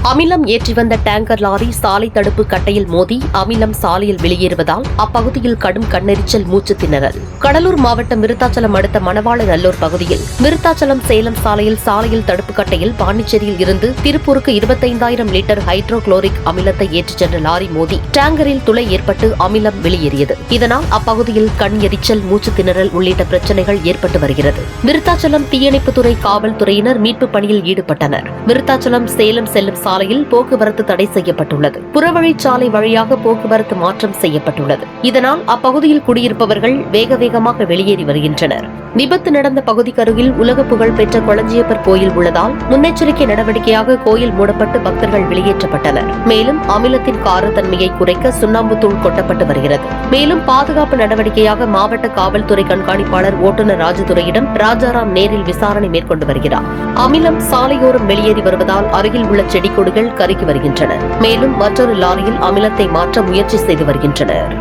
அமிலம் ஏற்றி வந்த டேங்கர் லாரி சாலை தடுப்பு கட்டையில் மோதி அமிலம் சாலையில் வெளியேறுவதால் அப்பகுதியில் கடும் கண்ணெரிச்சல், மூச்சு திணறல். கடலூர் மாவட்டம் விருத்தாச்சலம் அடுத்த மணவாள நல்லூர் பகுதியில் விருத்தாச்சலம் சேலம் சாலையில் தடுப்பு கட்டையில் பாண்டிச்சேரியில் இருந்து திருப்பூருக்கு 25,000 லிட்டர் ஹைட்ரோகுளோரிக் அமிலத்தை ஏற்றிச் சென்ற லாரி மோதி டேங்கரில் துளை ஏற்பட்டு அமிலம் வெளியேறியது. இதனால் அப்பகுதியில் கண் எரிச்சல், மூச்சு திணறல் உள்ளிட்ட பிரச்சினைகள் ஏற்பட்டு வருகிறது. விருத்தாச்சலம் தீயணைப்புத்துறை காவல்துறையினர் மீட்பு பணியில் ஈடுபட்டனர். விருத்தாச்சலம் சேலம் செல்லும் சாலையில் போக்குவரத்து தடை செய்யப்பட்டுள்ளது. புறவழிச்சாலை வழியாக போக்குவரத்து மாற்றம் செய்யப்பட்டுள்ளது. இதனால் அப்பகுதியில் குடியிருப்பவர்கள் வேகமாக வெளியேறி வருகின்றனர். விபத்து நடந்த பகுதிக்கு அருகில் உலக புகழ்பெற்ற கொளஞ்சியப்பர் கோயில் உள்ளதால் முன்னெச்சரிக்கை நடவடிக்கையாக கோயில் மூடப்பட்டு பக்தர்கள் வெளியேற்றப்பட்டனர். மேலும் அமிலத்தின் காரத்தன்மையை குறைக்க சுண்ணாம்பு தூள் கொட்டப்பட்டு வருகிறது. மேலும் பாதுகாப்பு நடவடிக்கையாக மாவட்ட காவல்துறை கண்காணிப்பாளர் ஓட்டுநர் ராஜதுரையிடம் ராஜாராம் நேரில் விசாரணை மேற்கொண்டு வருகிறார். அமிலம் சாலையோரம் வெளியேறி வருவதால் அருகில் உள்ள செடி கொடிகள் கருகி வருகின்றன. மேலும் மற்றொரு லாரியில் அமிலத்தை மாற்ற முயற்சி செய்து வருகின்றனர்.